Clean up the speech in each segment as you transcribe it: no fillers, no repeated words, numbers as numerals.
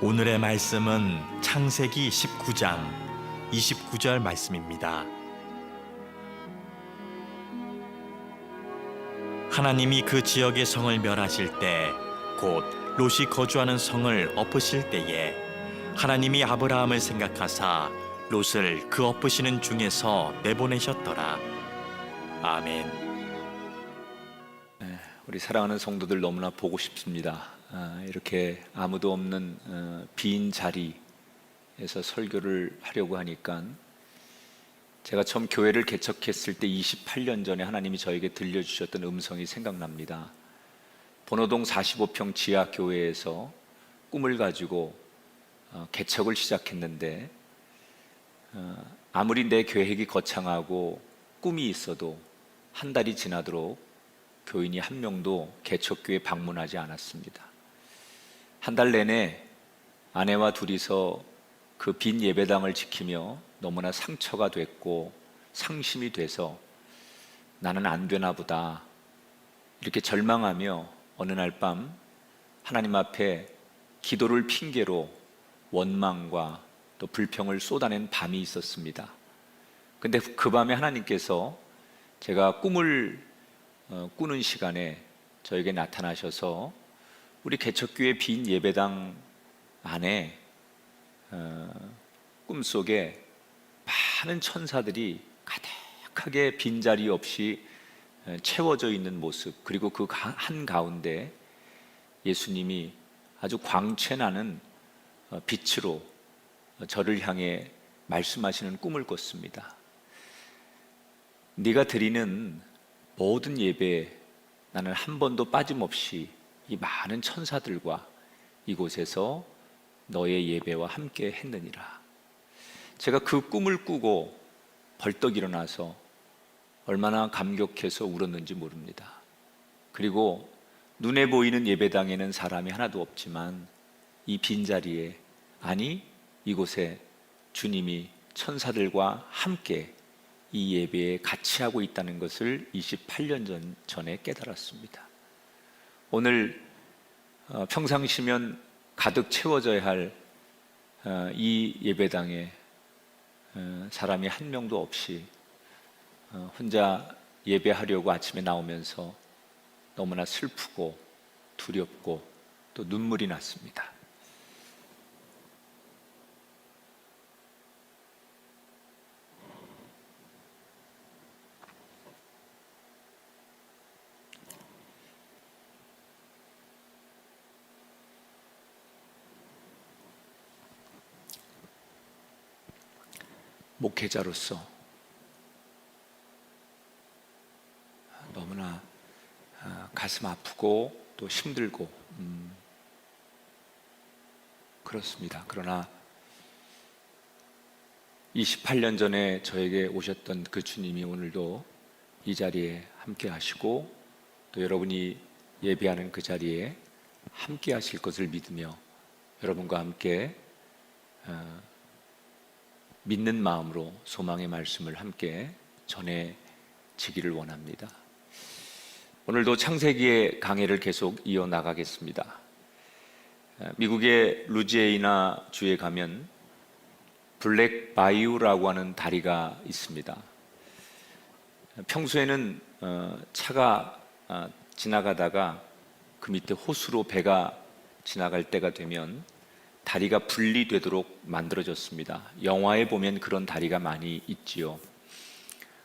오늘의 말씀은 창세기 19장 29절 말씀입니다. 하나님이 그 지역의 성을 멸하실 때, 곧 롯이 거주하는 성을 엎으실 때에 하나님이 아브라함을 생각하사 롯을 그 엎으시는 중에서 내보내셨더라. 아멘. 우리 사랑하는 성도들 너무나 보고 싶습니다. 이렇게 아무도 없는 빈 자리에서 설교를 하려고 하니까 제가 처음 교회를 개척했을 때 28년 전에 하나님이 저에게 들려주셨던 음성이 생각납니다. 번호동 45평 지하 교회에서 꿈을 가지고 개척을 시작했는데 아무리 내 계획이 거창하고 꿈이 있어도 한 달이 지나도록 교인이 한 명도 개척교회 방문하지 않았습니다. 한 달 내내 아내와 둘이서 그 빈 예배당을 지키며 너무나 상처가 됐고 상심이 돼서 나는 안 되나 보다 이렇게 절망하며 어느 날 밤 하나님 앞에 기도를 핑계로 원망과 또 불평을 쏟아낸 밤이 있었습니다. 근데 그 밤에 하나님께서 제가 꿈을 꾸는 시간에 저에게 나타나셔서 우리 개척교회 빈 예배당 안에 꿈속에 많은 천사들이 가득하게 빈자리 없이 채워져 있는 모습, 그리고 그 한가운데 예수님이 아주 광채나는 빛으로 저를 향해 말씀하시는 꿈을 꿨습니다. 네가 드리는 모든 예배에 나는 한 번도 빠짐없이 이 많은 천사들과 이곳에서 너의 예배와 함께 했느니라. 제가 그 꿈을 꾸고 벌떡 일어나서 얼마나 감격해서 울었는지 모릅니다. 그리고 눈에 보이는 예배당에는 사람이 하나도 없지만 이 빈자리에, 아니 이곳에 주님이 천사들과 함께 이 예배에 같이 하고 있다는 것을 28년 전에 깨달았습니다. 오늘 평상시면 가득 채워져야 할 이 예배당에 사람이 한 명도 없이 혼자 예배하려고 아침에 나오면서 너무나 슬프고 두렵고 또 눈물이 났습니다. 목회자로서 너무나 가슴 아프고 또 힘들고 그렇습니다. 그러나 28년 전에 저에게 오셨던 그 주님이 오늘도 이 자리에 함께 하시고 또 여러분이 예배하는 그 자리에 함께 하실 것을 믿으며 여러분과 함께 믿는 마음으로 소망의 말씀을 함께 전해지기를 원합니다. 오늘도 창세기의 강해를 계속 이어나가겠습니다. 미국의 루지애나 주에 가면 블랙 바이오라고 하는 다리가 있습니다. 평소에는 차가 지나가다가 그 밑에 호수로 배가 지나갈 때가 되면 다리가 분리되도록 만들어졌습니다. 영화에 보면 그런 다리가 많이 있지요.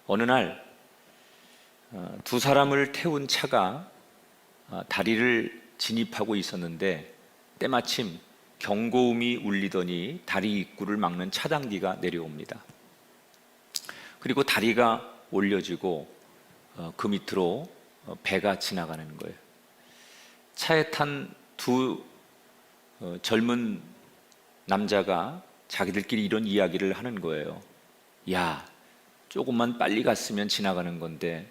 어느 날 두 사람을 태운 차가 다리를 진입하고 있었는데 때마침 경고음이 울리더니 다리 입구를 막는 차단기가 내려옵니다. 그리고 다리가 올려지고 그 밑으로 배가 지나가는 거예요. 차에 탄 두 젊은 남자가 자기들끼리 이런 이야기를 하는 거예요. 야, 조금만 빨리 갔으면 지나가는 건데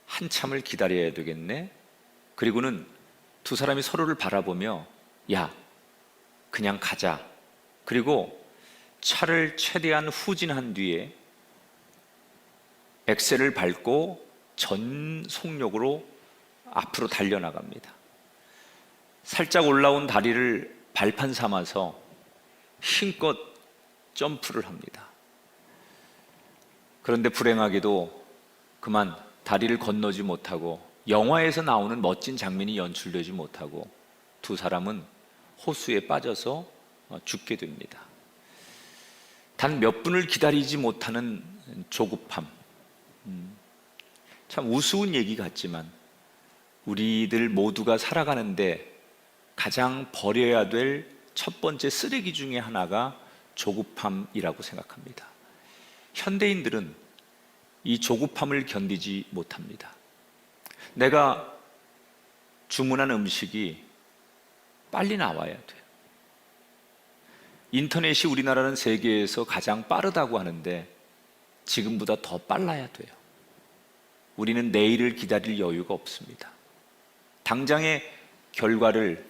한참을 기다려야 되겠네. 그리고는 두 사람이 서로를 바라보며 야, 그냥 가자. 그리고 차를 최대한 후진한 뒤에 엑셀을 밟고 전 속력으로 앞으로 달려나갑니다. 살짝 올라온 다리를 발판 삼아서 힘껏 점프를 합니다. 그런데 불행하게도 그만 다리를 건너지 못하고 영화에서 나오는 멋진 장면이 연출되지 못하고 두 사람은 호수에 빠져서 죽게 됩니다. 단 몇 분을 기다리지 못하는 조급함. 참 우스운 얘기 같지만 우리들 모두가 살아가는데 가장 버려야 될 첫 번째 쓰레기 중에 하나가 조급함이라고 생각합니다. 현대인들은 이 조급함을 견디지 못합니다. 내가 주문한 음식이 빨리 나와야 돼요. 인터넷이 우리나라는 세계에서 가장 빠르다고 하는데 지금보다 더 빨라야 돼요. 우리는 내일을 기다릴 여유가 없습니다. 당장의 결과를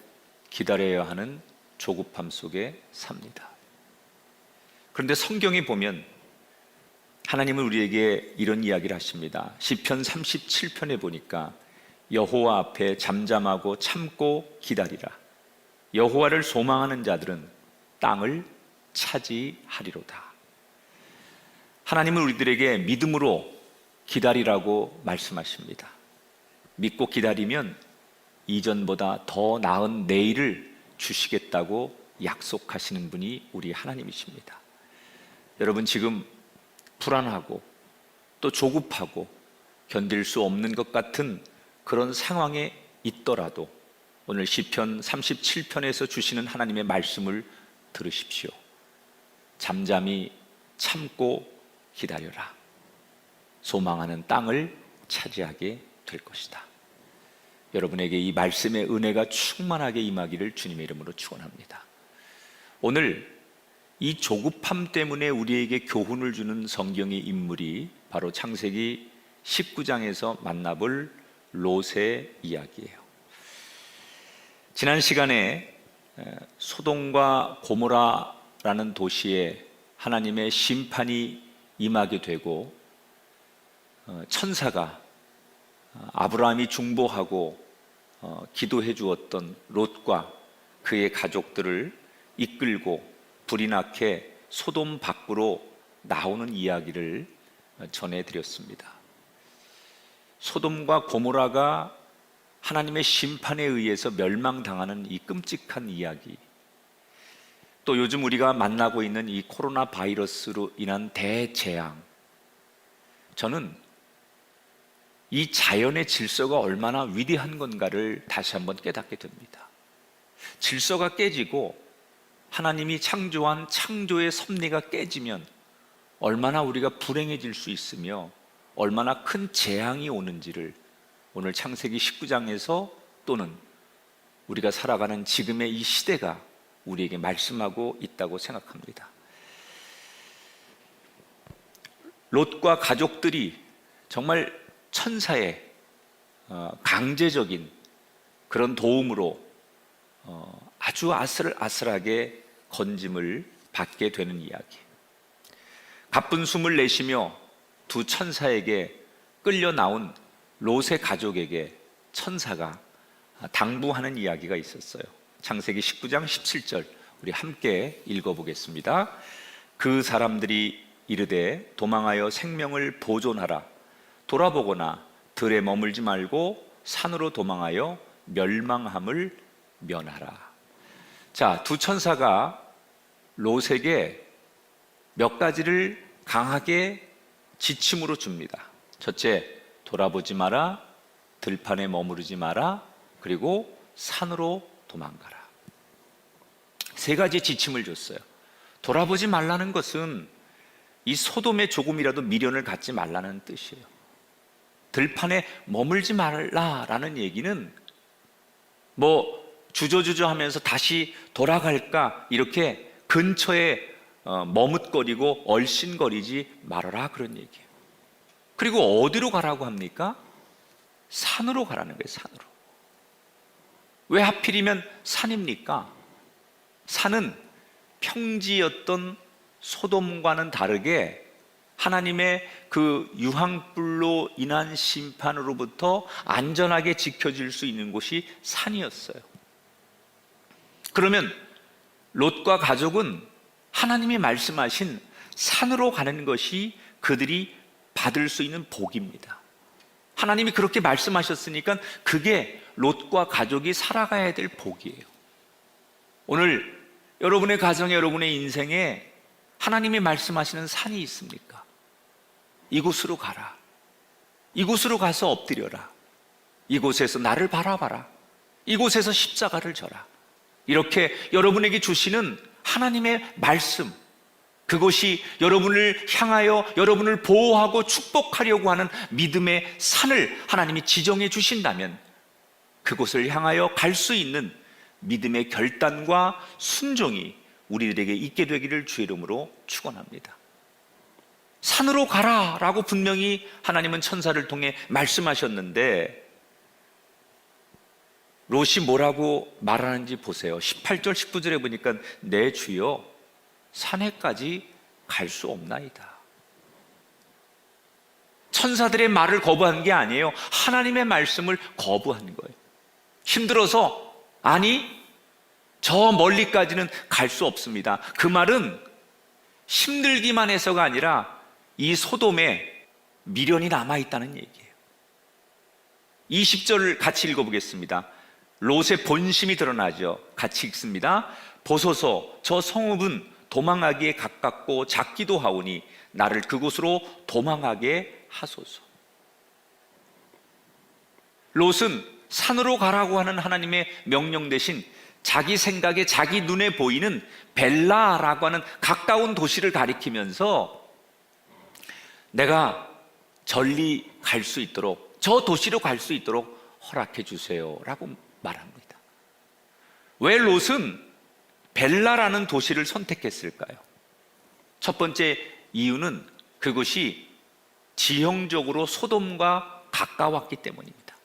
기다려야 하는 조급함 속에 삽니다. 그런데 성경에 보면 하나님은 우리에게 이런 이야기를 하십니다. 시편 37편에 보니까 여호와 앞에 잠잠하고 참고 기다리라. 여호와를 소망하는 자들은 땅을 차지하리로다. 하나님은 우리들에게 믿음으로 기다리라고 말씀하십니다. 믿고 기다리면 이전보다 더 나은 내일을 주시겠다고 약속하시는 분이 우리 하나님이십니다. 여러분 지금 불안하고 또 조급하고 견딜 수 없는 것 같은 그런 상황에 있더라도 오늘 시편 37편에서 주시는 하나님의 말씀을 들으십시오. 잠잠히 참고 기다려라. 소망하는 땅을 차지하게 될 것이다. 여러분에게 이 말씀의 은혜가 충만하게 임하기를 주님의 이름으로 축원합니다. 오늘 이 조급함 때문에 우리에게 교훈을 주는 성경의 인물이 바로 창세기 19장에서 만나볼 롯의 이야기예요. 지난 시간에 소돔과 고모라라는 도시에 하나님의 심판이 임하게 되고 천사가 아브라함이 중보하고 기도해 주었던 롯과 그의 가족들을 이끌고 불이 나게 소돔 밖으로 나오는 이야기를 전해드렸습니다. 소돔과 고모라가 하나님의 심판에 의해서 멸망당하는 이 끔찍한 이야기, 또 요즘 우리가 만나고 있는 이 코로나 바이러스로 인한 대재앙, 저는 이 자연의 질서가 얼마나 위대한 건가를 다시 한번 깨닫게 됩니다. 질서가 깨지고 하나님이 창조한 창조의 섭리가 깨지면 얼마나 우리가 불행해질 수 있으며 얼마나 큰 재앙이 오는지를 오늘 창세기 19장에서 또는 우리가 살아가는 지금의 이 시대가 우리에게 말씀하고 있다고 생각합니다. 롯과 가족들이 정말 천사의 강제적인 그런 도움으로 아주 아슬아슬하게 건짐을 받게 되는 이야기. 가쁜 숨을 내쉬며 두 천사에게 끌려 나온 롯의 가족에게 천사가 당부하는 이야기가 있었어요. 창세기 19장 17절 우리 함께 읽어보겠습니다. 그 사람들이 이르되 도망하여 생명을 보존하라. 돌아보거나 들에 머물지 말고 산으로 도망하여 멸망함을 면하라. 자, 두 천사가 롯에게 몇 가지를 강하게 지침으로 줍니다. 첫째, 돌아보지 마라, 들판에 머무르지 마라, 그리고 산으로 도망가라. 세 가지 지침을 줬어요. 돌아보지 말라는 것은 이 소돔에 조금이라도 미련을 갖지 말라는 뜻이에요. 들판에 머물지 말라라는 얘기는 뭐 주저주저 하면서 다시 돌아갈까 이렇게 근처에 머뭇거리고 얼씬거리지 말아라 그런 얘기예요. 그리고 어디로 가라고 합니까? 산으로 가라는 거예요. 산으로. 왜 하필이면 산입니까? 산은 평지였던 소돔과는 다르게 하나님의 그 유황불로 인한 심판으로부터 안전하게 지켜질 수 있는 곳이 산이었어요. 그러면 롯과 가족은 하나님이 말씀하신 산으로 가는 것이 그들이 받을 수 있는 복입니다. 하나님이 그렇게 말씀하셨으니까 그게 롯과 가족이 살아가야 될 복이에요. 오늘 여러분의 가정에, 여러분의 인생에 하나님이 말씀하시는 산이 있습니까? 이곳으로 가라. 이곳으로 가서 엎드려라. 이곳에서 나를 바라봐라. 이곳에서 십자가를 져라. 이렇게 여러분에게 주시는 하나님의 말씀, 그것이 여러분을 향하여 여러분을 보호하고 축복하려고 하는 믿음의 산을 하나님이 지정해 주신다면 그곳을 향하여 갈 수 있는 믿음의 결단과 순종이 우리들에게 있게 되기를 주의 이름으로 축원합니다. 산으로 가라라고 분명히 하나님은 천사를 통해 말씀하셨는데 롯이 뭐라고 말하는지 보세요. 18절 19절에 보니까 내 주여 산에까지 갈 수 없나이다. 천사들의 말을 거부한 게 아니에요. 하나님의 말씀을 거부한 거예요. 힘들어서 아니 저 멀리까지는 갈 수 없습니다. 그 말은 힘들기만 해서가 아니라 이 소돔에 미련이 남아있다는 얘기예요. 20절을 같이 읽어보겠습니다. 롯의 본심이 드러나죠. 같이 읽습니다. 보소서 저 성읍은 도망하기에 가깝고 작기도 하오니 나를 그곳으로 도망하게 하소서. 롯은 산으로 가라고 하는 하나님의 명령 대신 자기 생각에 자기 눈에 보이는 벨라라고 하는 가까운 도시를 가리키면서 내가 전리 갈 수 있도록 저 도시로 갈 수 있도록 허락해 주세요 라고 말합니다. 왜 롯은 벨라라는 도시를 선택했을까요? 첫 번째 이유는 그것이 지형적으로 소돔과 가까웠기 때문입니다.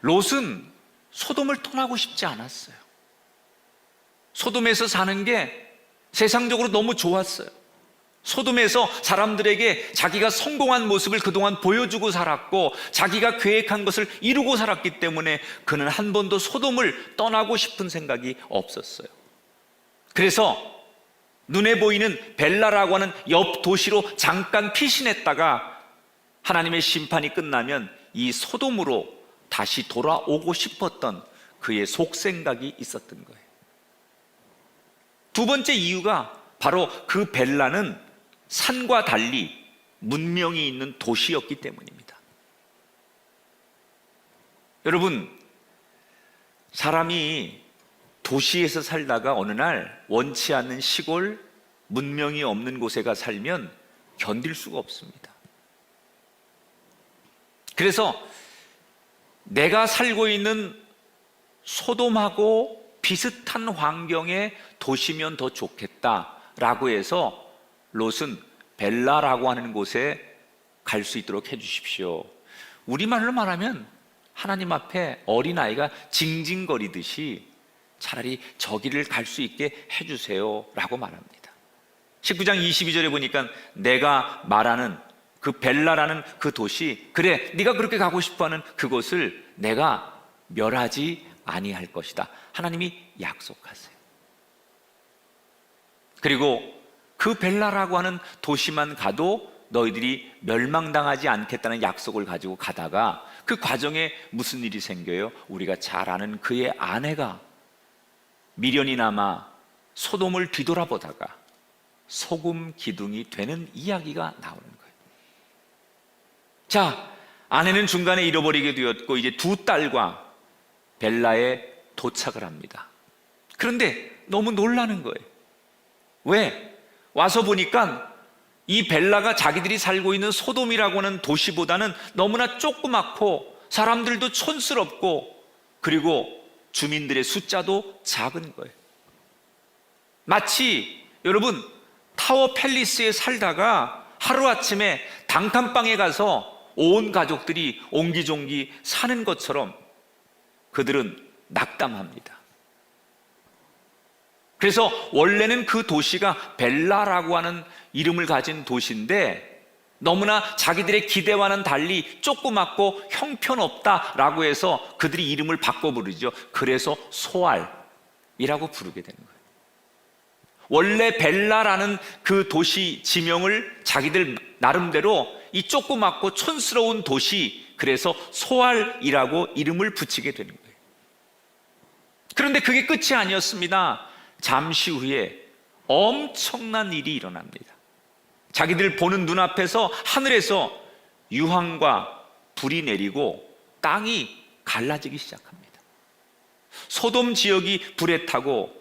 롯은 소돔을 떠나고 싶지 않았어요. 소돔에서 사는 게 세상적으로 너무 좋았어요. 소돔에서 사람들에게 자기가 성공한 모습을 그동안 보여주고 살았고 자기가 계획한 것을 이루고 살았기 때문에 그는 한 번도 소돔을 떠나고 싶은 생각이 없었어요. 그래서 눈에 보이는 벨라라고 하는 옆 도시로 잠깐 피신했다가 하나님의 심판이 끝나면 이 소돔으로 다시 돌아오고 싶었던 그의 속생각이 있었던 거예요. 두 번째 이유가 바로 그 벨라는 산과 달리 문명이 있는 도시였기 때문입니다. 여러분, 사람이 도시에서 살다가 어느 날 원치 않는 시골, 문명이 없는 곳에 가 살면 견딜 수가 없습니다. 그래서 내가 살고 있는 소돔하고 비슷한 환경의 도시면 더 좋겠다라고 해서 롯은 벨라라고 하는 곳에 갈 수 있도록 해주십시오. 우리말로 말하면 하나님 앞에 어린아이가 징징거리듯이 차라리 저기를 갈 수 있게 해주세요 라고 말합니다. 19장 22절에 보니까 내가 말하는 그 벨라라는 그 도시, 그래 네가 그렇게 가고 싶어하는 그곳을 내가 멸하지 아니할 것이다. 하나님이 약속하세요. 그리고 그 벨라라고 하는 도시만 가도 너희들이 멸망당하지 않겠다는 약속을 가지고 가다가 그 과정에 무슨 일이 생겨요? 우리가 잘 아는 그의 아내가 미련이 남아 소돔을 뒤돌아보다가 소금 기둥이 되는 이야기가 나오는 거예요. 자, 아내는 중간에 잃어버리게 되었고 이제 두 딸과 벨라에 도착을 합니다. 그런데 너무 놀라는 거예요. 왜? 와서 보니까 이 벨라가 자기들이 살고 있는 소돔이라고 하는 도시보다는 너무나 조그맣고 사람들도 촌스럽고 그리고 주민들의 숫자도 작은 거예요. 마치 여러분 타워 팰리스에 살다가 하루아침에 단칸방에 가서 온 가족들이 옹기종기 사는 것처럼 그들은 낙담합니다. 그래서 원래는 그 도시가 벨라라고 하는 이름을 가진 도시인데 너무나 자기들의 기대와는 달리 조그맣고 형편없다라고 해서 그들이 이름을 바꿔 부르죠. 그래서 소알이라고 부르게 되는 거예요. 원래 벨라라는 그 도시 지명을 자기들 나름대로 이 조그맣고 촌스러운 도시, 그래서 소알이라고 이름을 붙이게 되는 거예요. 그런데 그게 끝이 아니었습니다. 잠시 후에 엄청난 일이 일어납니다. 자기들 보는 눈앞에서 하늘에서 유황과 불이 내리고 땅이 갈라지기 시작합니다. 소돔 지역이 불에 타고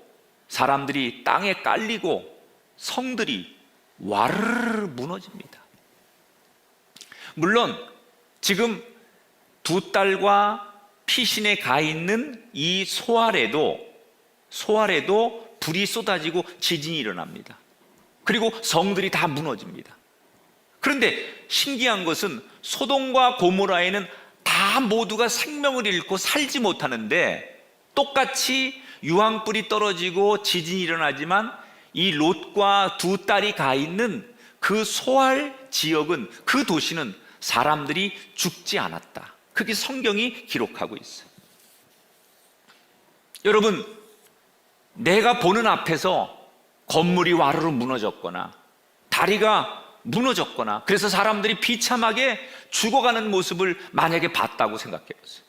사람들이 땅에 깔리고 성들이 와르르 무너집니다. 물론 지금 두 딸과 피신에 가 있는 이 소알에도 불이 쏟아지고 지진이 일어납니다. 그리고 성들이 다 무너집니다. 그런데 신기한 것은 소돔과 고모라에는 다 모두가 생명을 잃고 살지 못하는데, 똑같이 유황불이 떨어지고 지진이 일어나지만 이 롯과 두 딸이 가 있는 그 소알 지역은, 그 도시는 사람들이 죽지 않았다. 그게 성경이 기록하고 있어요. 여러분, 내가 보는 앞에서 건물이 와르르 무너졌거나 다리가 무너졌거나 그래서 사람들이 비참하게 죽어가는 모습을 만약에 봤다고 생각해 보세요.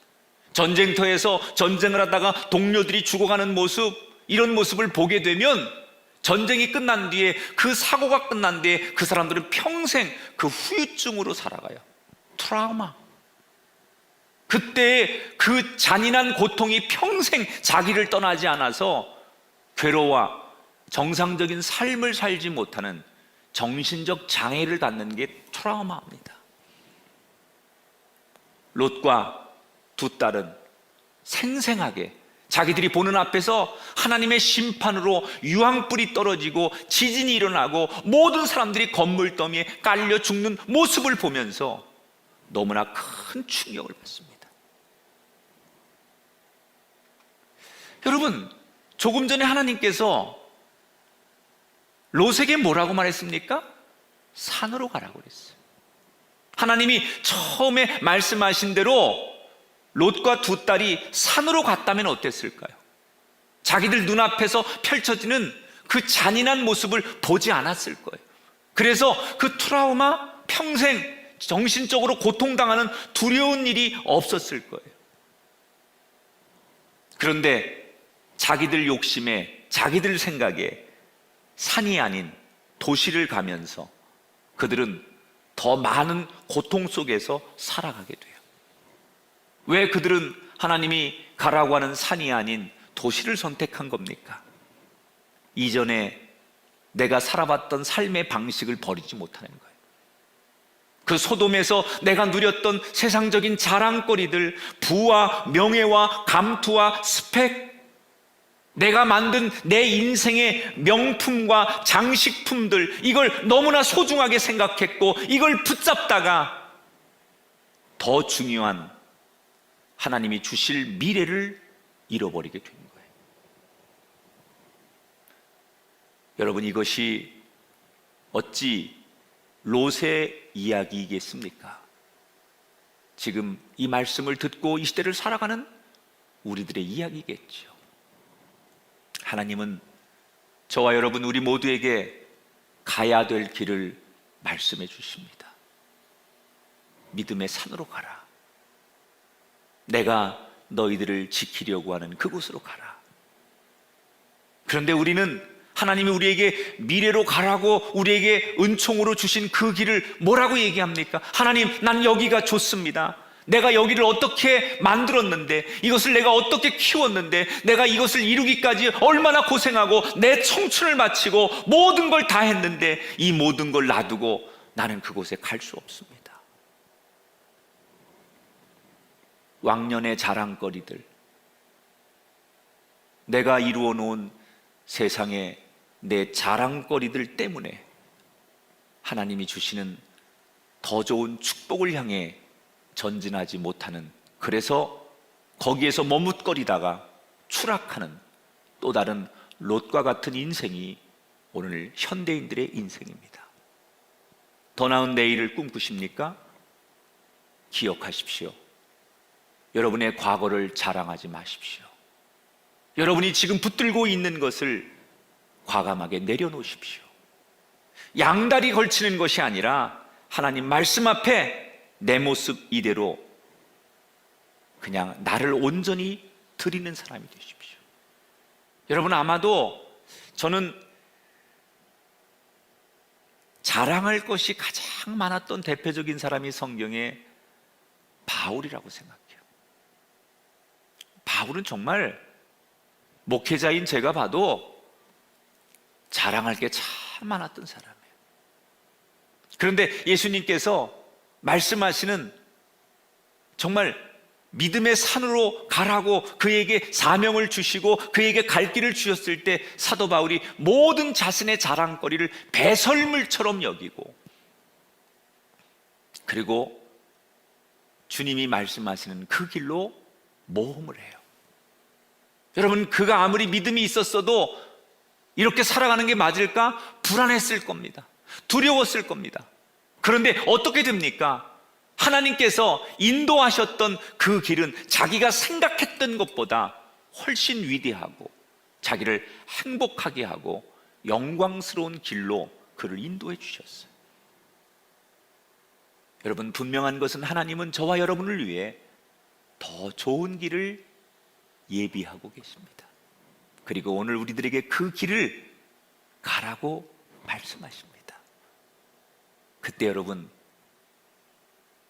전쟁터에서 전쟁을 하다가 동료들이 죽어가는 모습, 이런 모습을 보게 되면 전쟁이 끝난 뒤에, 그 사고가 끝난 뒤에 그 사람들은 평생 그 후유증으로 살아가요. 트라우마. 그때 그 잔인한 고통이 평생 자기를 떠나지 않아서 괴로워 정상적인 삶을 살지 못하는 정신적 장애를 갖는 게 트라우마입니다. 롯과 두 딸은 생생하게 자기들이 보는 앞에서 하나님의 심판으로 유황불이 떨어지고 지진이 일어나고 모든 사람들이 건물 더미에 깔려 죽는 모습을 보면서 너무나 큰 충격을 받습니다. 여러분, 조금 전에 하나님께서 롯에게 뭐라고 말했습니까? 산으로 가라고 그랬어요. 하나님이 처음에 말씀하신 대로 롯과 두 딸이 산으로 갔다면 어땠을까요? 자기들 눈앞에서 펼쳐지는 그 잔인한 모습을 보지 않았을 거예요. 그래서 그 트라우마, 평생 정신적으로 고통당하는 두려운 일이 없었을 거예요. 그런데 자기들 욕심에, 자기들 생각에 산이 아닌 도시를 가면서 그들은 더 많은 고통 속에서 살아가게 돼요. 왜 그들은 하나님이 가라고 하는 산이 아닌 도시를 선택한 겁니까? 이전에 내가 살아봤던 삶의 방식을 버리지 못하는 거예요. 그 소돔에서 내가 누렸던 세상적인 자랑거리들, 부와 명예와 감투와 스펙, 내가 만든 내 인생의 명품과 장식품들, 이걸 너무나 소중하게 생각했고 이걸 붙잡다가 더 중요한 하나님이 주실 미래를 잃어버리게 되는 거예요. 여러분, 이것이 어찌 롯의 이야기이겠습니까? 지금 이 말씀을 듣고 이 시대를 살아가는 우리들의 이야기겠죠. 하나님은 저와 여러분, 우리 모두에게 가야 될 길을 말씀해 주십니다. 믿음의 산으로 가라. 내가 너희들을 지키려고 하는 그곳으로 가라. 그런데 우리는 하나님이 우리에게 미래로 가라고 우리에게 은총으로 주신 그 길을 뭐라고 얘기합니까? 하나님, 난 여기가 좋습니다. 내가 여기를 어떻게 만들었는데, 이것을 내가 어떻게 키웠는데, 내가 이것을 이루기까지 얼마나 고생하고 내 청춘을 마치고 모든 걸 다 했는데 이 모든 걸 놔두고 나는 그곳에 갈 수 없습니다. 왕년의 자랑거리들, 내가 이루어 놓은 세상의 내 자랑거리들 때문에 하나님이 주시는 더 좋은 축복을 향해 전진하지 못하는, 그래서 거기에서 머뭇거리다가 추락하는 또 다른 롯과 같은 인생이 오늘 현대인들의 인생입니다. 더 나은 내일을 꿈꾸십니까? 기억하십시오. 여러분의 과거를 자랑하지 마십시오. 여러분이 지금 붙들고 있는 것을 과감하게 내려놓으십시오. 양다리 걸치는 것이 아니라 하나님 말씀 앞에 내 모습 이대로 그냥 나를 온전히 드리는 사람이 되십시오. 여러분, 아마도 저는 자랑할 것이 가장 많았던 대표적인 사람이 성경에 바울이라고 생각해요. 바울은 정말 목회자인 제가 봐도 자랑할 게 참 많았던 사람이에요. 그런데 예수님께서 말씀하시는 정말 믿음의 산으로 가라고 그에게 사명을 주시고 그에게 갈 길을 주셨을 때 사도 바울이 모든 자신의 자랑거리를 배설물처럼 여기고, 그리고 주님이 말씀하시는 그 길로 모험을 해요. 여러분, 그가 아무리 믿음이 있었어도 이렇게 살아가는 게 맞을까? 불안했을 겁니다. 두려웠을 겁니다. 그런데 어떻게 됩니까? 하나님께서 인도하셨던 그 길은 자기가 생각했던 것보다 훨씬 위대하고 자기를 행복하게 하고 영광스러운 길로 그를 인도해 주셨어요. 여러분, 분명한 것은 하나님은 저와 여러분을 위해 더 좋은 길을 예비하고 계십니다. 그리고 오늘 우리들에게 그 길을 가라고 말씀하십니다. 그때 여러분,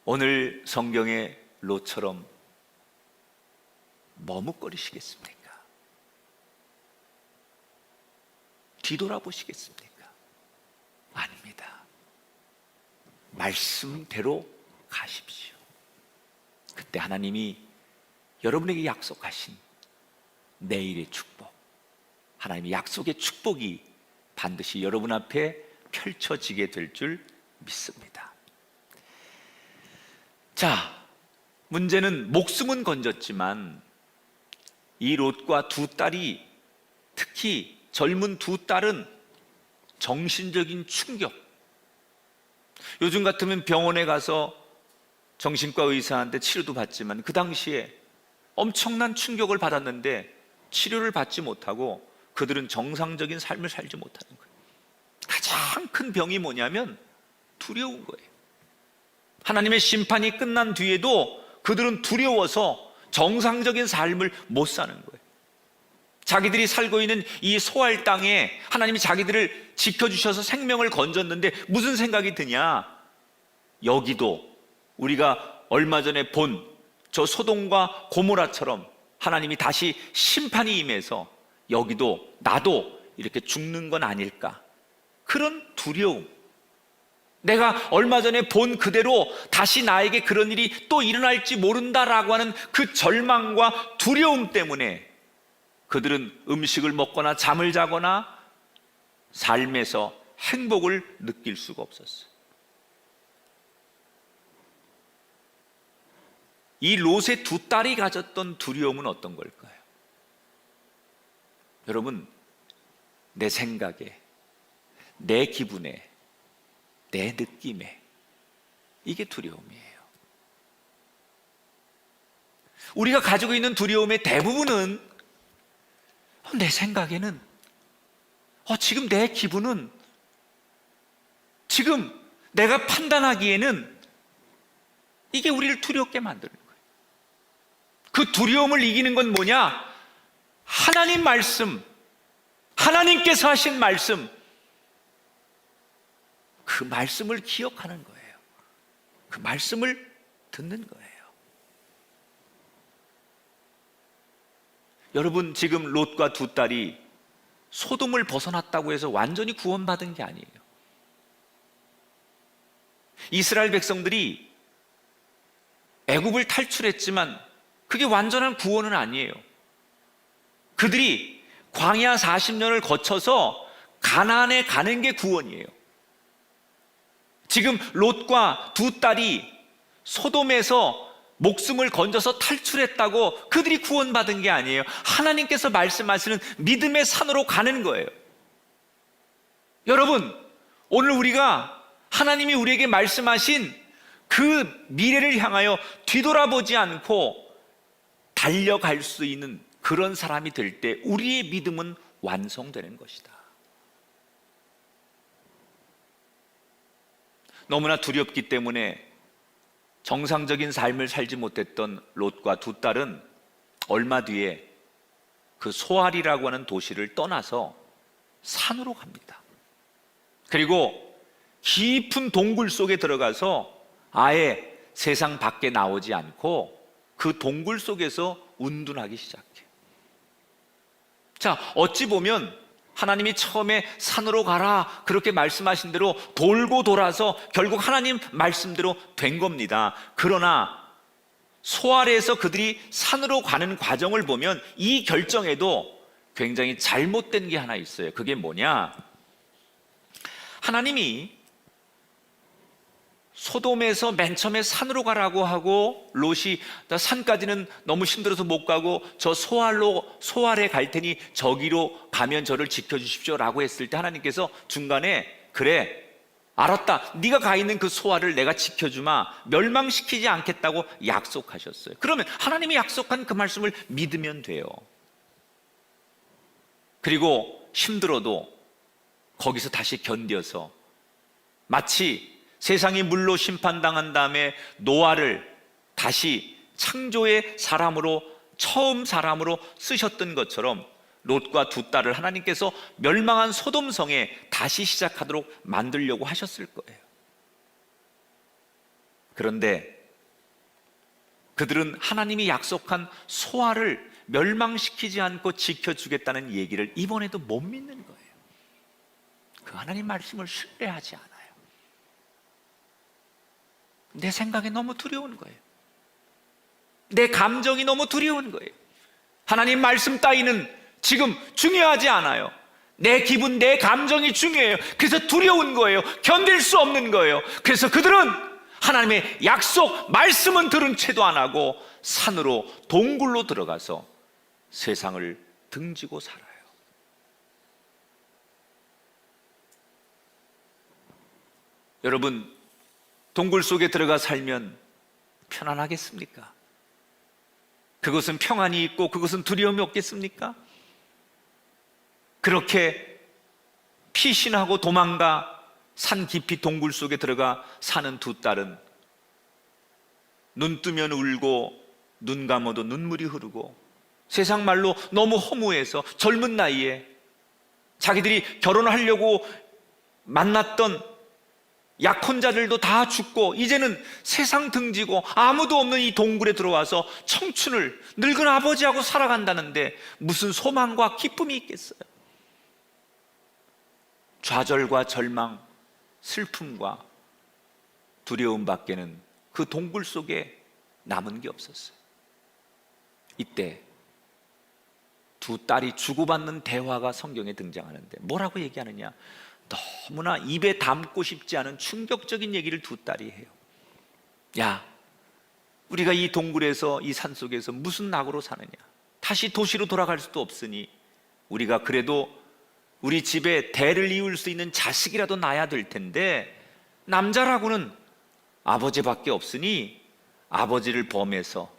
오늘 성경의 롯처럼 머뭇거리시겠습니까? 뒤돌아보시겠습니까? 아닙니다. 말씀대로 가십시오. 그때 하나님이 여러분에게 약속하신 내일의 축복, 하나님의 약속의 축복이 반드시 여러분 앞에 펼쳐지게 될 줄 믿습니다. 자, 문제는 목숨은 건졌지만 이 롯과 두 딸이, 특히 젊은 두 딸은 정신적인 충격, 요즘 같으면 병원에 가서 정신과 의사한테 치료도 받지만 그 당시에 엄청난 충격을 받았는데 치료를 받지 못하고 그들은 정상적인 삶을 살지 못하는 거예요. 가장 큰 병이 뭐냐면 두려운 거예요. 하나님의 심판이 끝난 뒤에도 그들은 두려워서 정상적인 삶을 못 사는 거예요. 자기들이 살고 있는 이 소알 땅에 하나님이 자기들을 지켜주셔서 생명을 건졌는데 무슨 생각이 드냐? 여기도 우리가 얼마 전에 본 저 소돔과 고모라처럼 하나님이 다시 심판이 임해서 여기도 나도 이렇게 죽는 건 아닐까? 그런 두려움, 내가 얼마 전에 본 그대로 다시 나에게 그런 일이 또 일어날지 모른다라고 하는 그 절망과 두려움 때문에 그들은 음식을 먹거나 잠을 자거나 삶에서 행복을 느낄 수가 없었어요. 이 롯의 두 딸이 가졌던 두려움은 어떤 걸까요? 여러분, 내 생각에, 내 기분에, 내 느낌에, 이게 두려움이에요. 우리가 가지고 있는 두려움의 대부분은 내 생각에는, 지금 내 기분은, 지금 내가 판단하기에는, 이게 우리를 두렵게 만드는 거예요. 그 두려움을 이기는 건 뭐냐? 하나님 말씀, 하나님께서 하신 말씀, 그 말씀을 기억하는 거예요. 그 말씀을 듣는 거예요. 여러분, 지금 롯과 두 딸이 소돔을 벗어났다고 해서 완전히 구원받은 게 아니에요. 이스라엘 백성들이 애굽을 탈출했지만 그게 완전한 구원은 아니에요. 그들이 광야 40년을 거쳐서 가나안에 가는 게 구원이에요. 지금 롯과 두 딸이 소돔에서 목숨을 건져서 탈출했다고 그들이 구원받은 게 아니에요. 하나님께서 말씀하시는 믿음의 산으로 가는 거예요. 여러분, 오늘 우리가 하나님이 우리에게 말씀하신 그 미래를 향하여 뒤돌아보지 않고 달려갈 수 있는 그런 사람이 될 때 우리의 믿음은 완성되는 것이다. 너무나 두렵기 때문에 정상적인 삶을 살지 못했던 롯과 두 딸은 얼마 뒤에 그 소알이라고 하는 도시를 떠나서 산으로 갑니다. 그리고 깊은 동굴 속에 들어가서 아예 세상 밖에 나오지 않고 그 동굴 속에서 운둔하기 시작해요. 자, 어찌 보면 하나님이 처음에 산으로 가라 그렇게 말씀하신 대로 돌고 돌아서 결국 하나님 말씀대로 된 겁니다. 그러나 소알에서 그들이 산으로 가는 과정을 보면 이 결정에도 굉장히 잘못된 게 하나 있어요. 그게 뭐냐? 하나님이 소돔에서 맨 처음에 산으로 가라고 하고 롯이 산까지는 너무 힘들어서 못 가고 저 소알에 갈 테니 저기로 가면 저를 지켜주십시오 라고 했을 때 하나님께서 중간에 그래 알았다, 네가 가 있는 그 소알을 내가 지켜주마, 멸망시키지 않겠다고 약속하셨어요. 그러면 하나님이 약속한 그 말씀을 믿으면 돼요. 그리고 힘들어도 거기서 다시 견뎌서 마치 세상이 물로 심판당한 다음에 노아를 다시 창조의 사람으로 처음 사람으로 쓰셨던 것처럼 롯과 두 딸을 하나님께서 멸망한 소돔성에 다시 시작하도록 만들려고 하셨을 거예요. 그런데 그들은 하나님이 약속한 소아를 멸망시키지 않고 지켜주겠다는 얘기를 이번에도 못 믿는 거예요. 그 하나님 말씀을 신뢰하지 않아요. 내 생각이 너무 두려운 거예요. 내 감정이 너무 두려운 거예요. 하나님 말씀 따위는 지금 중요하지 않아요. 내 기분, 내 감정이 중요해요. 그래서 두려운 거예요. 견딜 수 없는 거예요. 그래서 그들은 하나님의 약속, 말씀은 들은 채도 안 하고 산으로 동굴로 들어가서 세상을 등지고 살아요. 여러분, 동굴 속에 들어가 살면 편안하겠습니까? 그것은 평안이 있고 그것은 두려움이 없겠습니까? 그렇게 피신하고 도망가 산 깊이 동굴 속에 들어가 사는 두 딸은 눈 뜨면 울고 눈 감아도 눈물이 흐르고 세상 말로 너무 허무해서 젊은 나이에 자기들이 결혼하려고 만났던 약혼자들도 다 죽고 이제는 세상 등지고 아무도 없는 이 동굴에 들어와서 청춘을 늙은 아버지하고 살아간다는데 무슨 소망과 기쁨이 있겠어요? 좌절과 절망, 슬픔과 두려움 밖에는 그 동굴 속에 남은 게 없었어요. 이때 두 딸이 주고받는 대화가 성경에 등장하는데 뭐라고 얘기하느냐? 너무나 입에 담고 싶지 않은 충격적인 얘기를 두 딸이 해요. 야, 우리가 이 동굴에서 이 산속에서 무슨 낙으로 사느냐? 다시 도시로 돌아갈 수도 없으니 우리가 그래도 우리 집에 대를 이을 수 있는 자식이라도 낳아야 될 텐데 남자라고는 아버지밖에 없으니 아버지를 범해서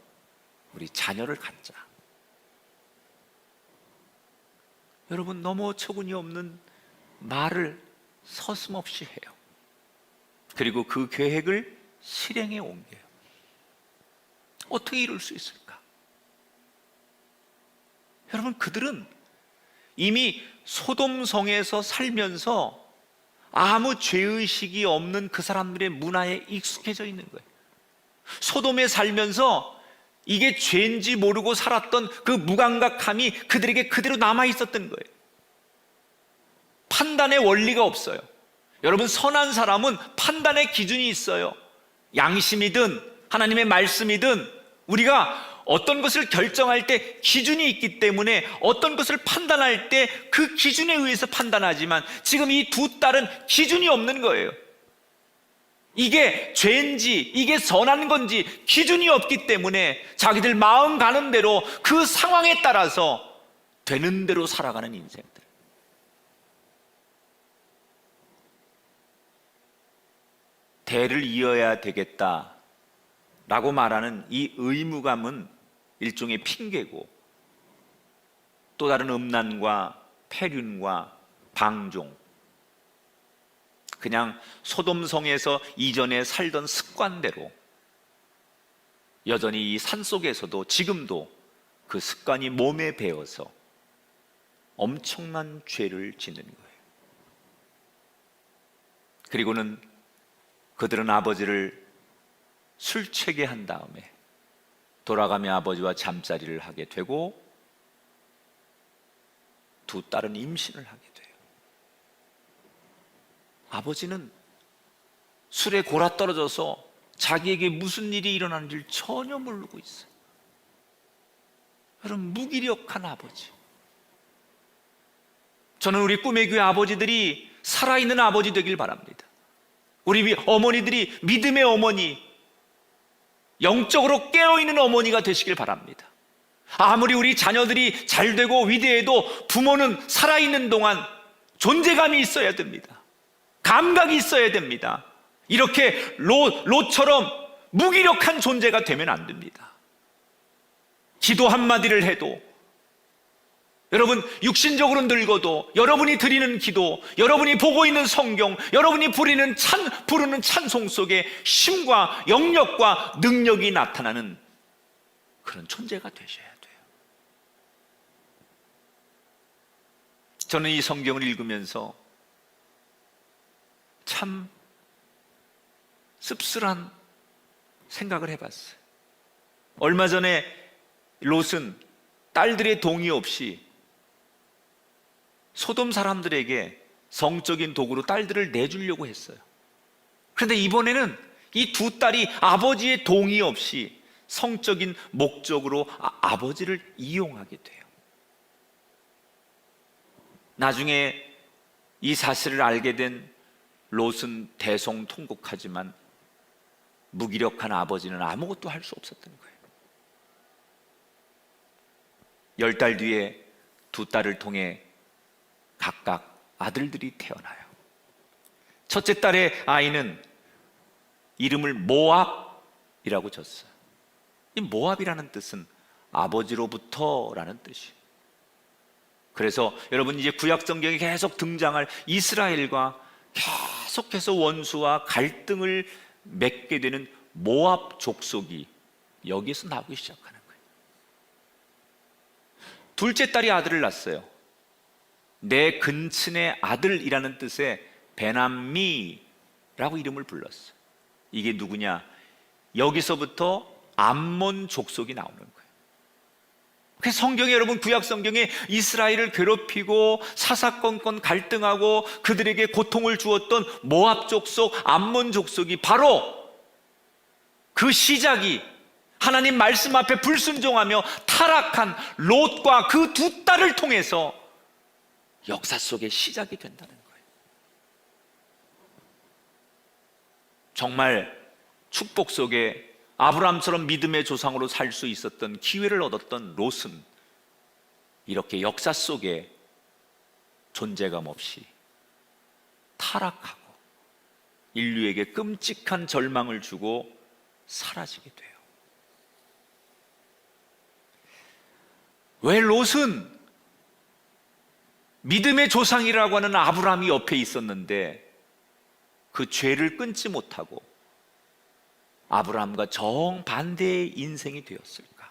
우리 자녀를 갖자. 여러분, 너무 어처구니 없는 말을 서슴없이 해요. 그리고 그 계획을 실행에 옮겨요. 어떻게 이룰 수 있을까? 여러분, 그들은 이미 소돔성에서 살면서 아무 죄의식이 없는 그 사람들의 문화에 익숙해져 있는 거예요. 소돔에 살면서 이게 죄인지 모르고 살았던 그 무감각함이 그들에게 그대로 남아 있었던 거예요. 판단의 원리가 없어요. 여러분, 선한 사람은 판단의 기준이 있어요. 양심이든 하나님의 말씀이든 우리가 어떤 것을 결정할 때 기준이 있기 때문에 어떤 것을 판단할 때 그 기준에 의해서 판단하지만 지금 이 두 딸은 기준이 없는 거예요. 이게 죄인지 이게 선한 건지 기준이 없기 때문에 자기들 마음 가는 대로 그 상황에 따라서 되는 대로 살아가는 인생들. 대를 이어야 되겠다라고 말하는 이 의무감은 일종의 핑계고 또 다른 음란과 폐륜과 방종, 그냥 소돔성에서 이전에 살던 습관대로 여전히 이 산속에서도 지금도 그 습관이 몸에 배어서 엄청난 죄를 짓는 거예요. 그리고는 그들은 아버지를 술 취게 한 다음에 돌아가며 아버지와 잠자리를 하게 되고 두 딸은 임신을 하게 돼요. 아버지는 술에 골아 떨어져서 자기에게 무슨 일이 일어나는지를 전혀 모르고 있어요. 여러분, 무기력한 아버지. 저는 우리 꿈의 교회 아버지들이 살아있는 아버지 되길 바랍니다. 우리 어머니들이 믿음의 어머니, 영적으로 깨어있는 어머니가 되시길 바랍니다. 아무리 우리 자녀들이 잘되고 위대해도 부모는 살아있는 동안 존재감이 있어야 됩니다. 감각이 있어야 됩니다. 이렇게 롯처럼 무기력한 존재가 되면 안 됩니다. 기도 한마디를 해도, 여러분 육신적으로 늙어도 여러분이 드리는 기도, 여러분이 보고 있는 성경, 여러분이 부르는 찬송 속에 힘과 영역과 능력이 나타나는 그런 존재가 되셔야 돼요. 저는 이 성경을 읽으면서 참 씁쓸한 생각을 해봤어요. 얼마 전에 롯은 딸들의 동의 없이 소돔 사람들에게 성적인 도구로 딸들을 내주려고 했어요. 그런데 이번에는 이 두 딸이 아버지의 동의 없이 성적인 목적으로 아버지를 이용하게 돼요. 나중에 이 사실을 알게 된 롯은 대성통곡하지만 무기력한 아버지는 아무것도 할 수 없었던 거예요. 10달 뒤에 두 딸을 통해 각각 아들들이 태어나요. 첫째 딸의 아이는 이름을 모압이라고 졌어요. 이 모압이라는 뜻은 아버지로부터라는 뜻이에요. 그래서 여러분, 이제 구약 성경에 계속 등장할 이스라엘과 계속해서 원수와 갈등을 맺게 되는 모압 족속이 여기에서 나오기 시작하는 거예요. 둘째 딸이 아들을 낳았어요. 내 근친의 아들이라는 뜻의 베남미라고 이름을 불렀어요. 이게 누구냐? 여기서부터 암몬 족속이 나오는 거예요. 그래서 성경에, 여러분, 구약 성경에 이스라엘을 괴롭히고 사사건건 갈등하고 그들에게 고통을 주었던 모압 족속, 암몬 족속이 바로 그 시작이 하나님 말씀 앞에 불순종하며 타락한 롯과 그 두 딸을 통해서 역사 속의 시작이 된다는 거예요. 정말 축복 속에 아브라함처럼 믿음의 조상으로 살 수 있었던 기회를 얻었던 롯은 이렇게 역사 속에 존재감 없이 타락하고 인류에게 끔찍한 절망을 주고 사라지게 돼요. 왜 롯은 믿음의 조상이라고 하는 아브라함이 옆에 있었는데 그 죄를 끊지 못하고 아브라함과 정반대의 인생이 되었을까?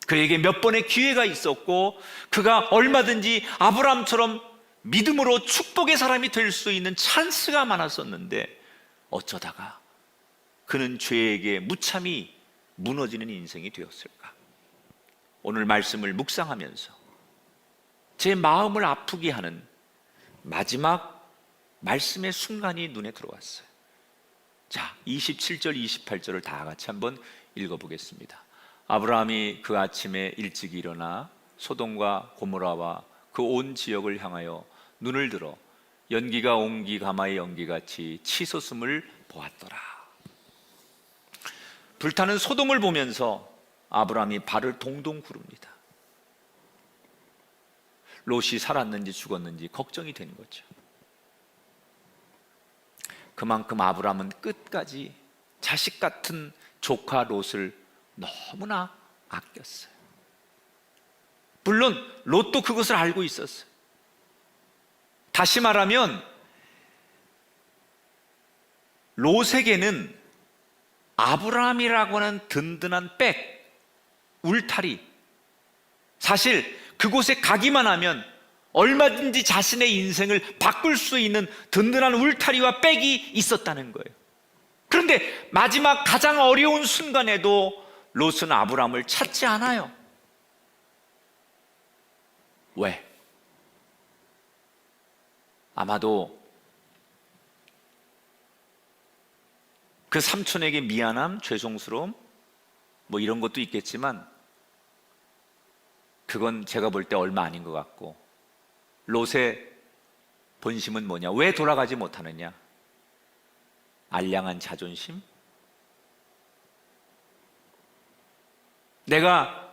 그에게 몇 번의 기회가 있었고 그가 얼마든지 아브라함처럼 믿음으로 축복의 사람이 될 수 있는 찬스가 많았었는데 어쩌다가 그는 죄에게 무참히 무너지는 인생이 되었을까? 오늘 말씀을 묵상하면서 제 마음을 아프게 하는 마지막 말씀의 순간이 눈에 들어왔어요. 자, 27절, 28절을 다 같이 한번 읽어보겠습니다. 아브라함이 그 아침에 일찍 일어나 소돔과 고모라와 그 온 지역을 향하여 눈을 들어 연기가 옹기 가마의 연기같이 치솟음을 보았더라. 불타는 소돔을 보면서 아브라함이 발을 동동 구릅니다. 롯이 살았는지 죽었는지 걱정이 되는 거죠. 그만큼 아브라함은 끝까지 자식 같은 조카 롯을 너무나 아꼈어요. 물론 롯도 그것을 알고 있었어요. 다시 말하면 롯에게는 아브라함이라고 하는 든든한 백, 울타리, 사실 그곳에 가기만 하면 얼마든지 자신의 인생을 바꿀 수 있는 든든한 울타리와 백이 있었다는 거예요. 그런데 마지막 가장 어려운 순간에도 롯은 아브라함을 찾지 않아요. 왜? 아마도 그 삼촌에게 미안함, 죄송스러움, 뭐 이런 것도 있겠지만 그건 제가 볼 때 얼마 아닌 것 같고, 롯의 본심은 뭐냐? 왜 돌아가지 못하느냐? 알량한 자존심? 내가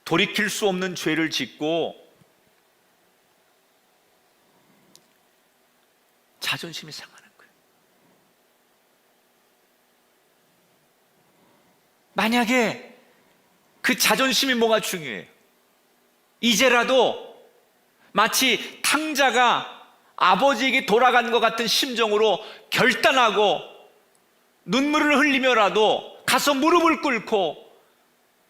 돌이킬 수 없는 죄를 짓고 자존심이 상하는 거예요. 만약에 그 자존심이 뭐가 중요해요? 이제라도 마치 탕자가 아버지에게 돌아간 것 같은 심정으로 결단하고 눈물을 흘리며라도 가서 무릎을 꿇고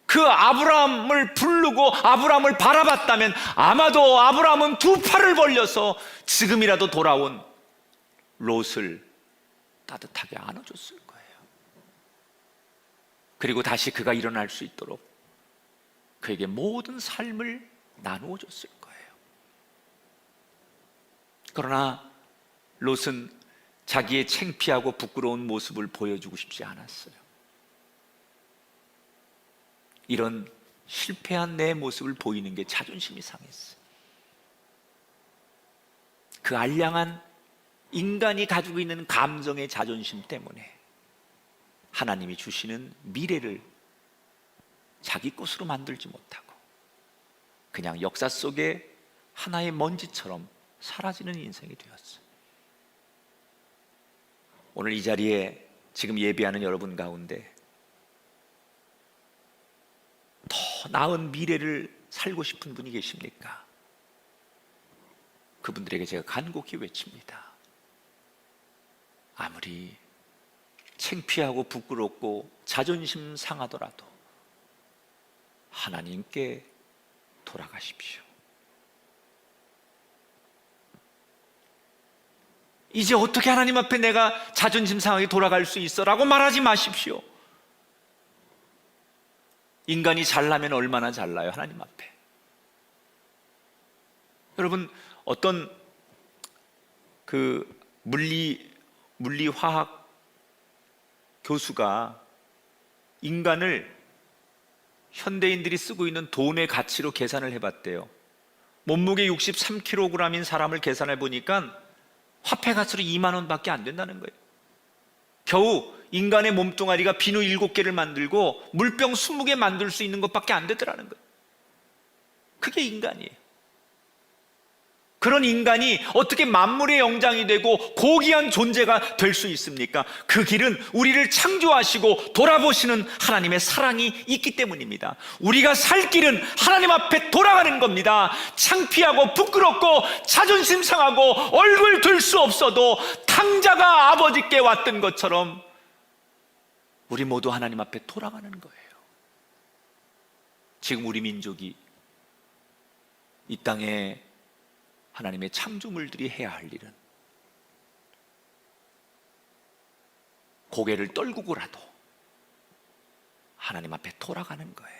그 아브라함을 부르고 아브라함을 바라봤다면 아마도 아브라함은 두 팔을 벌려서 지금이라도 돌아온 롯을 따뜻하게 안아줬을 거예요. 그리고 다시 그가 일어날 수 있도록 그에게 모든 삶을 나누어 줬을 거예요. 그러나 롯은 자기의 창피하고 부끄러운 모습을 보여주고 싶지 않았어요. 이런 실패한 내 모습을 보이는 게 자존심이 상했어요. 그 알량한 인간이 가지고 있는 감정의 자존심 때문에 하나님이 주시는 미래를 자기 것으로 만들지 못하고 그냥 역사 속에 하나의 먼지처럼 사라지는 인생이 되었어요. 오늘 이 자리에 지금 예배하는 여러분 가운데 더 나은 미래를 살고 싶은 분이 계십니까? 그분들에게 제가 간곡히 외칩니다. 아무리 창피하고 부끄럽고 자존심 상하더라도 하나님께 돌아가십시오. 이제 어떻게 하나님 앞에 내가 자존심 상하게 돌아갈 수 있어? 라고 말하지 마십시오. 인간이 잘나면 얼마나 잘나요? 하나님 앞에. 여러분, 어떤 그 물리화학 교수가 인간을 현대인들이 쓰고 있는 돈의 가치로 계산을 해봤대요. 몸무게 63kg인 사람을 계산해 보니까 화폐 가치로 2만 원밖에 안 된다는 거예요. 겨우 인간의 몸뚱아리가 비누 7개를 만들고 물병 20개 만들 수 있는 것밖에 안 되더라는 거예요. 그게 인간이에요. 그런 인간이 어떻게 만물의 영장이 되고 고귀한 존재가 될 수 있습니까? 그 길은 우리를 창조하시고 돌아보시는 하나님의 사랑이 있기 때문입니다. 우리가 살 길은 하나님 앞에 돌아가는 겁니다. 창피하고 부끄럽고 자존심 상하고 얼굴 들 수 없어도 탕자가 아버지께 왔던 것처럼 우리 모두 하나님 앞에 돌아가는 거예요. 지금 우리 민족이 이 땅에 하나님의 창조물들이 해야 할 일은 고개를 떨구고라도 하나님 앞에 돌아가는 거예요.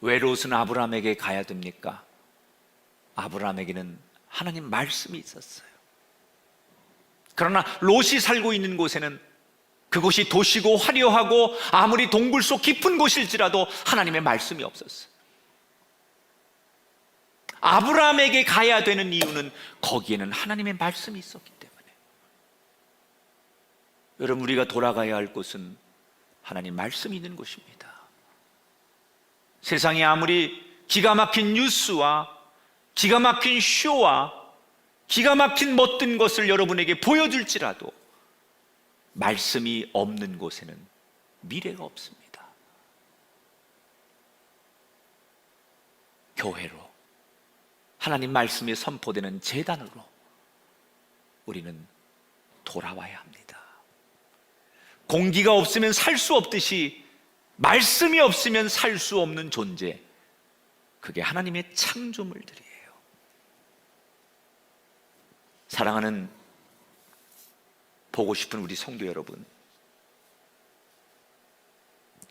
왜 롯은 아브라함에게 가야 됩니까? 아브라함에게는 하나님 말씀이 있었어요. 그러나 롯이 살고 있는 곳에는 그곳이 도시고 화려하고 아무리 동굴 속 깊은 곳일지라도 하나님의 말씀이 없었어요. 아브라함에게 가야 되는 이유는 거기에는 하나님의 말씀이 있었기 때문에. 여러분, 우리가 돌아가야 할 곳은 하나님 말씀이 있는 곳입니다. 세상에 아무리 기가 막힌 뉴스와 기가 막힌 쇼와 기가 막힌 멋든 것을 여러분에게 보여줄지라도 말씀이 없는 곳에는 미래가 없습니다. 교회로, 하나님 말씀이 선포되는 제단으로 우리는 돌아와야 합니다. 공기가 없으면 살 수 없듯이 말씀이 없으면 살 수 없는 존재, 그게 하나님의 창조물들이에요. 사랑하는 보고 싶은 우리 성도 여러분,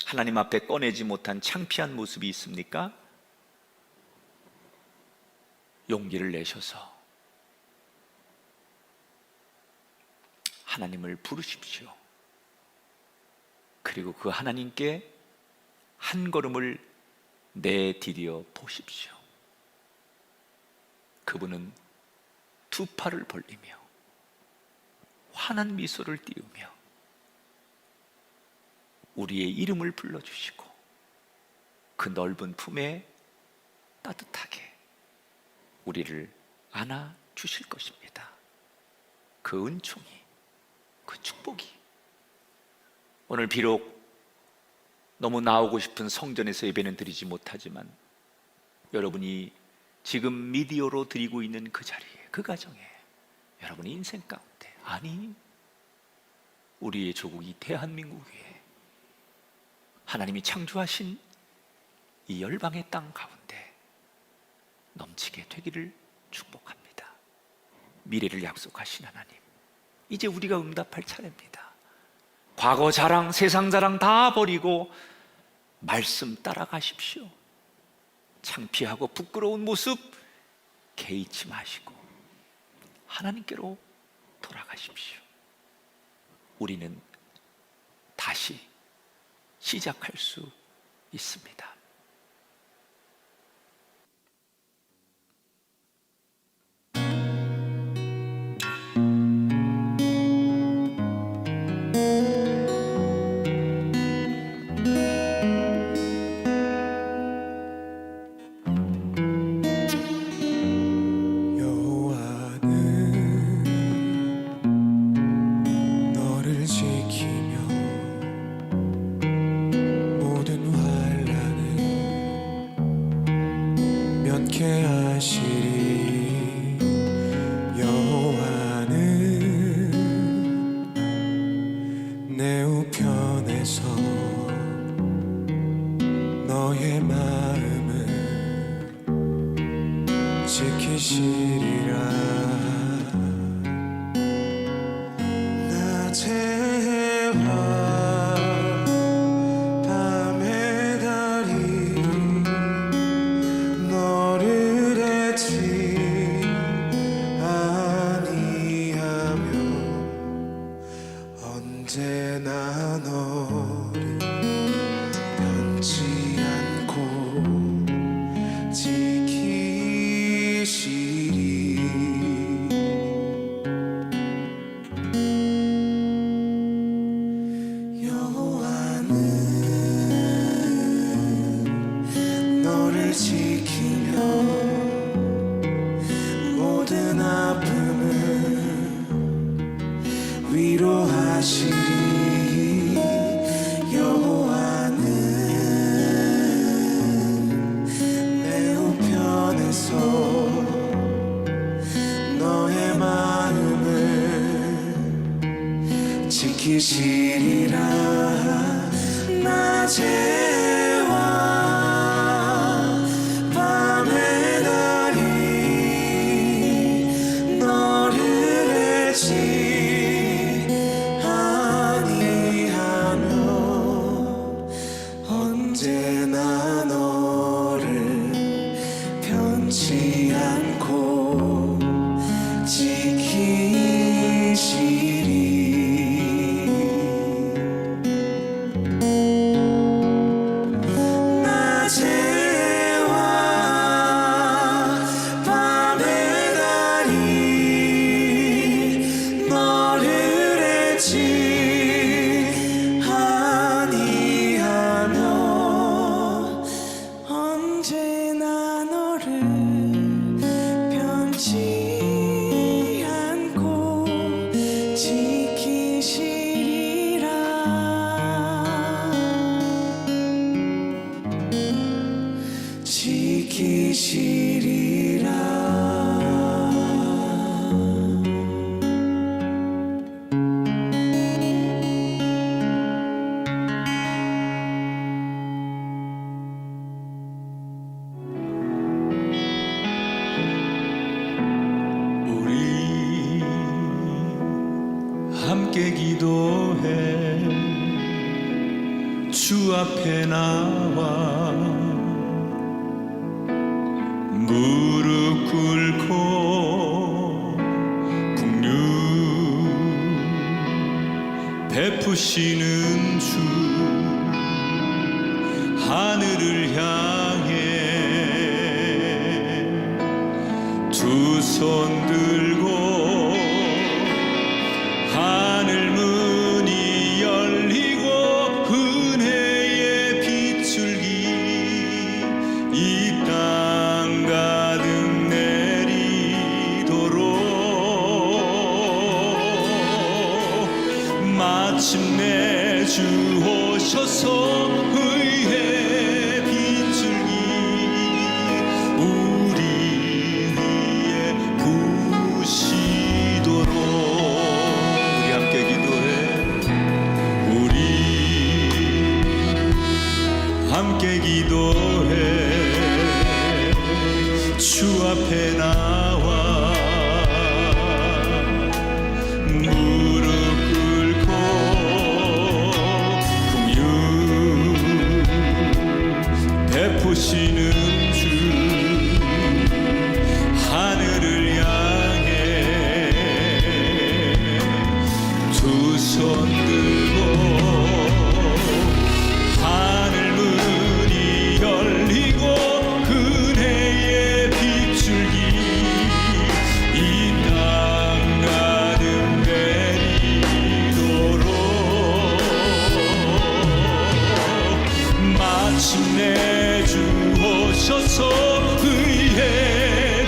하나님 앞에 꺼내지 못한 창피한 모습이 있습니까? 용기를 내셔서 하나님을 부르십시오. 그리고 그 하나님께 한 걸음을 내디뎌 보십시오. 그분은 두 팔을 벌리며 환한 미소를 띄우며 우리의 이름을 불러주시고 그 넓은 품에 따뜻하게 우리를 안아주실 것입니다. 그 은총이, 그 축복이 오늘 비록 너무 나오고 싶은 성전에서 예배는 드리지 못하지만 여러분이 지금 미디어로 드리고 있는 그 자리에, 그 가정에, 여러분의 인생 가운데, 아니 우리의 조국이 대한민국 위에 하나님이 창조하신 이 열방의 땅 가운데 넘치게 되기를 축복합니다. 미래를 약속하신 하나님, 이제 우리가 응답할 차례입니다. 과거 자랑, 세상 자랑 다 버리고 말씀 따라가십시오. 창피하고 부끄러운 모습 개의치 마시고 하나님께로 돌아가십시오. 우리는 다시 시작할 수 있습니다. 지키시리라. 낮에와 밤의 달이 너를 잃지 아니하며 언제나 너를 편치 않고 지키시리. 언제나 너를 함께 기도해 주 앞에 나와 무릎 꿇고 긍휼 베푸시는 주 하늘을 향해 두 손 들고 하늘 문이 열리고 은혜의 빗줄기 이 땅 가득 내리도록 마침내 주 오셔서 의의 빗줄기 우리 위에 부으시도록 우리 함께 기도해 우리 함께 기도해 주 앞에 나와 무릎 꿇고 긍휼 베푸시는 주 하늘을 향해 두 손 들고 하늘 문이 열리고 은혜의 빗줄기 이 땅 가득 내리도록 마침내 주 오셔서 의의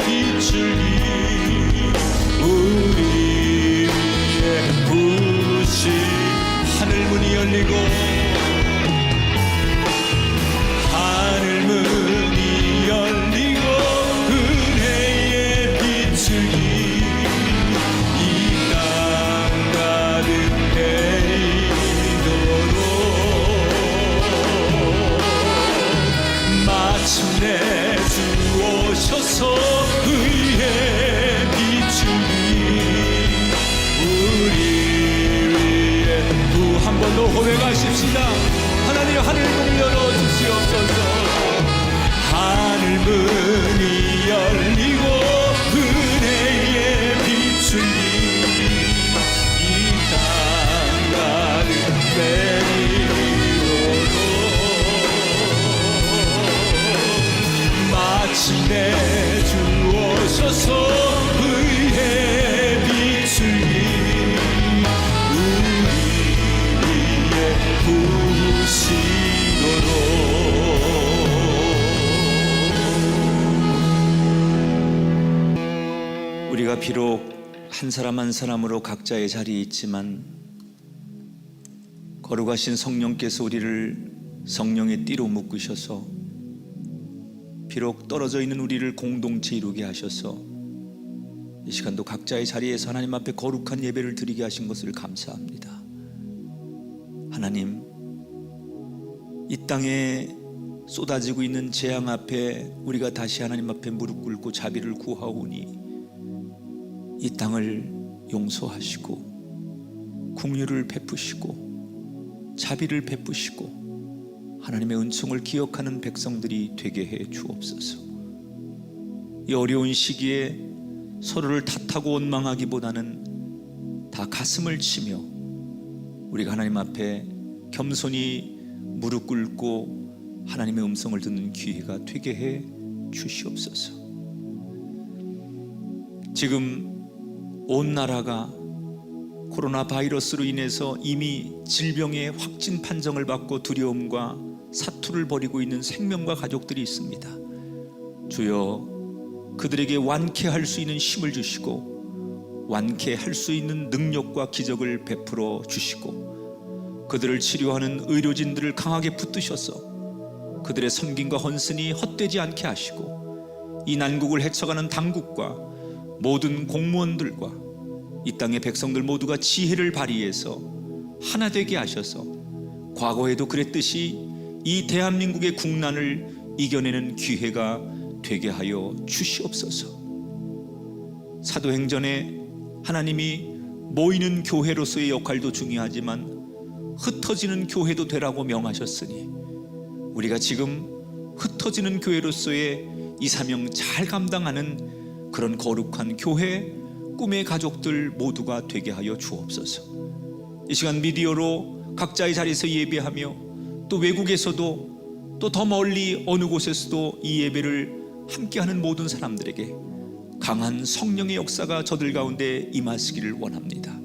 빗줄기 우리 위에 부으시 하늘 문이 열리고 하늘 문이 열리고 은혜의 빗줄기 이 땅 가득 내리도록 마침내 주 오셔서 의의 빗줄기 우리 위에 한 번 더 고백하십시다. 하나님 하늘 문 열어주시옵소서. 하늘 문이 열리고 은혜의 빗줄기 이 땅 가득 내리도록 마침내 주 오셔서 의의 빗줄기 우리 위에 부으시도록 우리가 비록 한 사람 한 사람으로 각자의 자리에 있지만 거룩하신 성령께서 우리를 성령의 띠로 묶으셔서 비록 떨어져 있는 우리를 공동체 이루게 하셔서 이 시간도 각자의 자리에서 하나님 앞에 거룩한 예배를 드리게 하신 것을 감사합니다. 하나님, 이 땅에 쏟아지고 있는 재앙 앞에 우리가 다시 하나님 앞에 무릎 꿇고 자비를 구하오니 이 땅을 용서하시고 긍휼을 베푸시고 자비를 베푸시고 하나님의 은총을 기억하는 백성들이 되게 해 주옵소서. 이 어려운 시기에 서로를 탓하고 원망하기보다는 다 가슴을 치며 우리가 하나님 앞에 겸손히 무릎 꿇고 하나님의 음성을 듣는 기회가 되게 해 주시옵소서. 지금 온 나라가 코로나 바이러스로 인해서 이미 질병의 확진 판정을 받고 두려움과 사투를 벌이고 있는 생명과 가족들이 있습니다. 주여, 그들에게 완쾌할 수 있는 힘을 주시고 완쾌할 수 있는 능력과 기적을 베풀어 주시고 그들을 치료하는 의료진들을 강하게 붙드셔서 그들의 섬김과 헌신이 헛되지 않게 하시고 이 난국을 헤쳐가는 당국과 모든 공무원들과 이 땅의 백성들 모두가 지혜를 발휘해서 하나 되게 하셔서 과거에도 그랬듯이 이 대한민국의 국난을 이겨내는 기회가 되게 하여 주시옵소서. 사도행전에 하나님이 모이는 교회로서의 역할도 중요하지만 흩어지는 교회도 되라고 명하셨으니 우리가 지금 흩어지는 교회로서의 이 사명 잘 감당하는 그런 거룩한 교회, 꿈의 가족들 모두가 되게 하여 주옵소서. 이 시간 미디어로 각자의 자리에서 예배하며 또 외국에서도 또 더 멀리 어느 곳에서도 이 예배를 함께하는 모든 사람들에게 강한 성령의 역사가 저들 가운데 임하시기를 원합니다.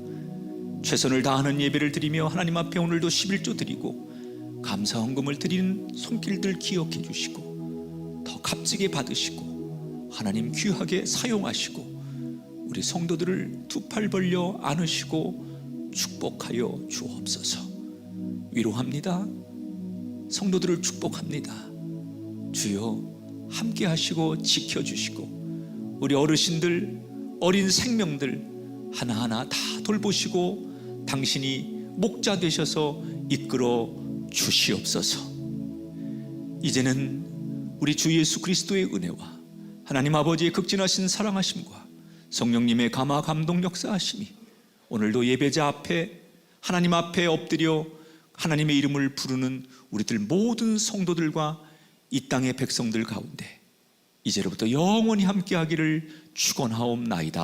최선을 다하는 예배를 드리며 하나님 앞에 오늘도 11조 드리고 감사 헌금을 드리는 손길들 기억해 주시고 더 값지게 받으시고 하나님 귀하게 사용하시고 우리 성도들을 두 팔 벌려 안으시고 축복하여 주옵소서. 위로합니다. 성도들을 축복합니다. 주여 함께 하시고 지켜주시고 우리 어르신들, 어린 생명들 하나하나 다 돌보시고 당신이 목자 되셔서 이끌어 주시옵소서. 이제는 우리 주 예수 그리스도의 은혜와 하나님 아버지의 극진하신 사랑하심과 성령님의 감화 감동 역사하심이 오늘도 예배자 앞에 하나님 앞에 엎드려 하나님의 이름을 부르는 우리들 모든 성도들과 이 땅의 백성들 가운데 이제로부터 영원히 함께하기를 축원하옵나이다.